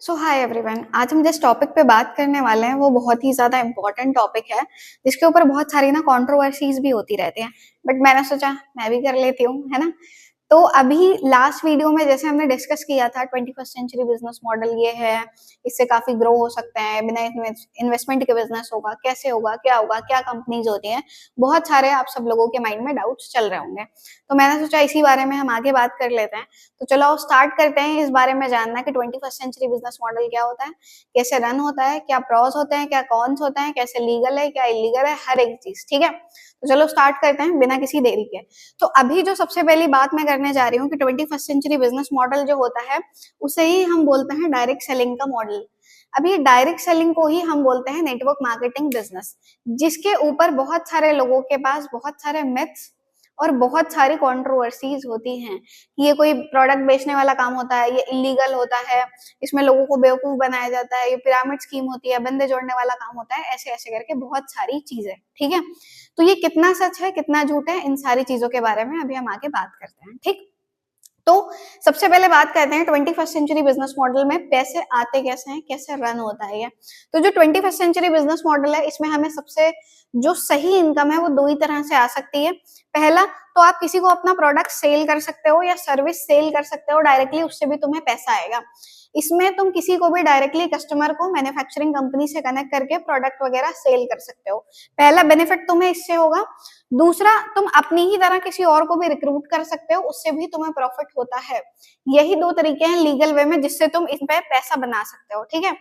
सो hi everyone, आज हम जिस टॉपिक पे बात करने वाले हैं वो बहुत ही ज़्यादा इम्पोर्टेंट टॉपिक है, जिसके ऊपर बहुत सारी ना कंट्रोवर्सीज भी होती रहती हैं। बट मैंने सोचा मैं भी कर लेती हूँ, है ना। तो अभी लास्ट वीडियो में जैसे हमने डिस्कस किया था 21st सेंचुरी बिजनेस मॉडल ये है, इससे काफी ग्रो हो सकते हैं, बिना इन्वेस्टमेंट के बिजनेस होगा, कैसे होगा, क्या कंपनीज होती हैं। बहुत सारे आप सब लोगों के माइंड में डाउट्स चल रहे होंगे, तो मैंने सोचा इसी बारे में हम आगे बात कर लेते हैं। तो चलो आओ स्टार्ट करते हैं इस बारे में जानना कि 21st सेंचुरी बिजनेस मॉडल क्या होता है, कैसे रन होता है, क्या प्रॉस होते हैं, क्या कॉन्स होते हैं, कैसे लीगल है क्या इलीगल है, हर एक चीज। ठीक है, तो चलो स्टार्ट करते हैं बिना किसी देरी के। तो अभी जो सबसे पहली बात मैं करने जा रही हूँ कि 21st सेंचुरी बिजनेस मॉडल जो होता है उसे ही हम बोलते हैं डायरेक्ट सेलिंग का मॉडल। अभी डायरेक्ट सेलिंग को ही हम बोलते हैं नेटवर्क मार्केटिंग बिजनेस, जिसके ऊपर बहुत सारे लोगों के पास बहुत सारे मिथ्स और बहुत सारी कंट्रोवर्सीज होती हैं कि ये कोई प्रोडक्ट बेचने वाला काम होता है, ये इलीगल होता है, इसमें लोगों को बेवकूफ बनाया जाता है, ये पिरामिड स्कीम होती है, बंदे जोड़ने वाला काम होता है, ऐसे ऐसे करके बहुत सारी चीजें। ठीक है, तो ये कितना सच है कितना झूठ है, इन सारी चीजों के बारे में अभी हम आगे बात करते हैं। ठीक, तो सबसे पहले बात करते हैं 21st सेंचुरी बिजनेस मॉडल में पैसे आते कैसे हैं, कैसे रन होता है ये। तो जो 21st सेंचुरी बिजनेस मॉडल है इसमें हमें सबसे जो सही इनकम है वो दो ही तरह से आ सकती है। पहला, तो आप किसी को अपना प्रोडक्ट सेल कर सकते हो या सर्विस सेल कर सकते हो डायरेक्टली, उससे भी तुम्हें पैसा आएगा। इसमें तुम किसी को भी डायरेक्टली कस्टमर को मैन्युफैक्चरिंग कंपनी से कनेक्ट करके प्रोडक्ट वगैरह सेल कर सकते हो। पहला बेनिफिट तुम्हें इससे होगा। दूसरा, तुम अपनी ही तरह किसी और को भी रिक्रूट कर सकते हो, उससे भी तुम्हें प्रॉफिट होता है। यही दो तरीके हैं लीगल वे में जिससे तुम इस पे पैसा बना सकते हो। ठीक है,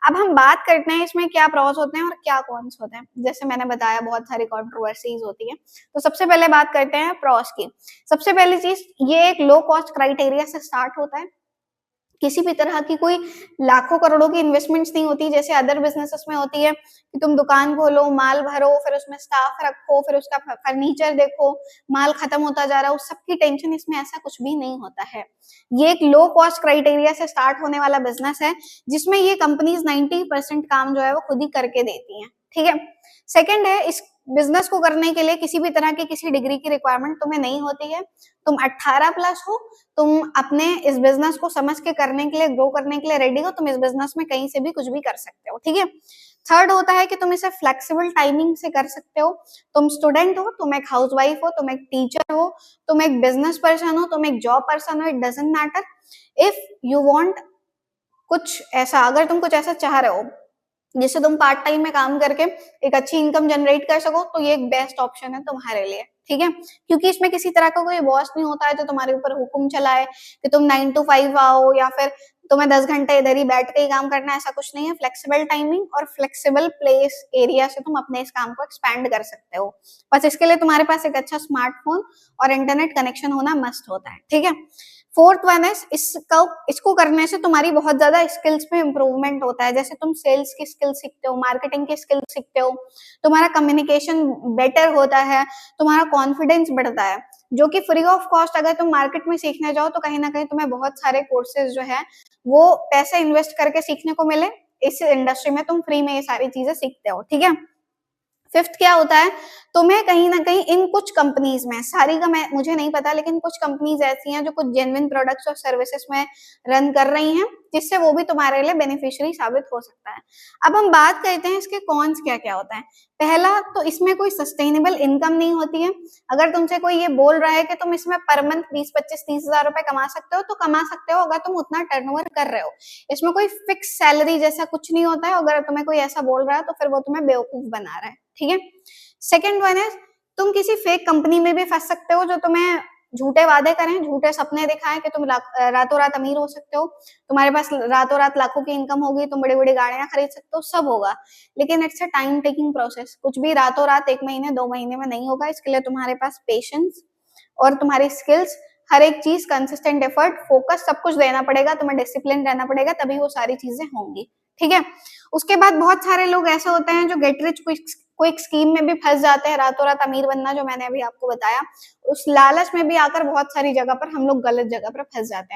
अब हम बात करते हैं इसमें क्या प्रॉस होते हैं और क्या कॉन्स होते हैं। जैसे मैंने बताया बहुत सारी कंट्रोवर्सीज होती है, तो सबसे पहले बात करते हैं प्रॉस की। सबसे पहली चीज, ये एक लो कॉस्ट क्राइटेरिया से स्टार्ट होता है। किसी भी तरह की कोई लाखों करोड़ों की इन्वेस्टमेंट्स नहीं होती जैसे अदर बिजनेसेस में होती है कि तुम दुकान खोलो, माल भरो, फिर उसमें स्टाफ रखो, फिर उसका फर्नीचर देखो, माल खत्म होता जा रहा है, उस सब की टेंशन इसमें ऐसा कुछ भी नहीं होता है। ये एक लो कॉस्ट क्राइटेरिया से स्टार्ट होने वाला बिजनेस है जिसमें ये कंपनीज 90% काम जो है वो खुद ही करके देती हैं। ठीक है, सेकेंड है, इस बिजनेस को करने के लिए किसी भी तरह की किसी डिग्री की रिक्वायरमेंट तुम्हें नहीं होती है। तुम 18 प्लस हो, तुम अपने इस बिजनेस को समझ के करने के लिए, ग्रो करने के लिए रेडी हो, तुम इस बिजनेस में कहीं से भी कुछ भी कर सकते हो। ठीक है, थर्ड होता है कि तुम इसे फ्लेक्सिबल टाइमिंग से कर सकते हो। तुम स्टूडेंट हो, तुम एक हाउसवाइफ हो, तुम एक टीचर हो, तुम एक बिजनेस पर्सन हो, तुम एक जॉब पर्सन हो, it doesn't matter. If you want कुछ ऐसा, अगर तुम कुछ ऐसा चाह रहे हो जिससे तुम पार्ट टाइम में काम करके एक अच्छी इनकम जनरेट कर सको, तो ये एक बेस्ट ऑप्शन है तुम्हारे लिए। ठीक है, क्योंकि इसमें किसी तरह का कोई बॉस नहीं होता है जो तुम्हारे ऊपर हुक्म चलाए कि तुम 9 to 5 आओ या फिर तुम्हें 10 घंटे इधर ही बैठ के ही काम करना है, ऐसा कुछ नहीं है। फ्लेक्सिबल टाइमिंग और फ्लेक्सिबल प्लेस एरिया से तुम अपने इस काम को एक्सपैंड कर सकते हो। बस इसके लिए तुम्हारे पास एक अच्छा स्मार्टफोन और इंटरनेट कनेक्शन होना मस्ट होता है। ठीक है, फोर्थ वन है, इसको करने से तुम्हारी बहुत ज्यादा स्किल्स में इंप्रूवमेंट होता है। जैसे तुम सेल्स की स्किल सीखते हो, मार्केटिंग की स्किल सीखते हो, तुम्हारा कम्युनिकेशन बेटर होता है, तुम्हारा कॉन्फिडेंस बढ़ता है, जो कि फ्री ऑफ कॉस्ट अगर तुम मार्केट में सीखने जाओ तो कहीं ना कहीं तुम्हें बहुत सारे कोर्सेज जो है वो पैसे इन्वेस्ट करके सीखने को मिले। इस इंडस्ट्री में तुम फ्री में ये सारी चीजें सीखते हो। ठीक है, फिफ्थ क्या होता है, तुम्हें कहीं ना कहीं इन कुछ कंपनीज में, सारी का मैं मुझे नहीं पता, लेकिन कुछ कंपनीज ऐसी हैं जो कुछ जेन्युइन प्रोडक्ट्स और सर्विसेज में रन कर रही हैं, जिससे वो भी तुम्हारे लिए बेनिफिशियरी साबित हो सकता है। अब हम बात करते हैं इसके कॉन्स क्या क्या होता है। पहला, तो इसमें कोई सस्टेनेबल इनकम नहीं होती है। अगर तुमसे कोई ये बोल रहा है कि तुम इसमें पर मंथ 20, 25, 30 हजार रुपए कमा सकते हो, तो कमा सकते हो अगर तुम उतना टर्नओवर कर रहे हो। इसमें कोई फिक्स सैलरी जैसा कुछ नहीं होता है। अगर तुम्हें कोई ऐसा बोल रहा है तो फिर वो तुम्हें बेवकूफ बना रहा है। ठीक है, सेकेंड वन है, तुम किसी फेक कंपनी में भी फंस सकते हो जो तुम्हें झूठे वादे करें, झूठे सपने दिखाएं कि तुम रातों रात अमीर हो सकते हो, तुम्हारे पास रातों रात लाखों की इनकम होगी, तुम बड़ी बड़ी गाड़ियां खरीद सकते हो, सब होगा। लेकिन it's a time taking process, कुछ भी रातों रात 1 महीने 2 महीने में नहीं होगा। इसके लिए तुम्हारे पास पेशेंस और तुम्हारी स्किल्स, हर एक चीज, कंसिस्टेंट एफर्ट, फोकस, सब कुछ देना पड़ेगा, तुम्हें डिसिप्लिन रहना पड़ेगा, तभी वो सारी चीजें होंगी। ठीक है, उसके बाद बहुत सारे लोग ऐसे होते हैं जो गेट रिच क्विक स्कीम में भी फंस जाते हैं, रातों रात अमीर बनना, जो मैंने अभी आपको बताया, उस लालच में भी आकर बहुत सारी जगह पर हम लोग गलत जगह पर फंस जाते हैं।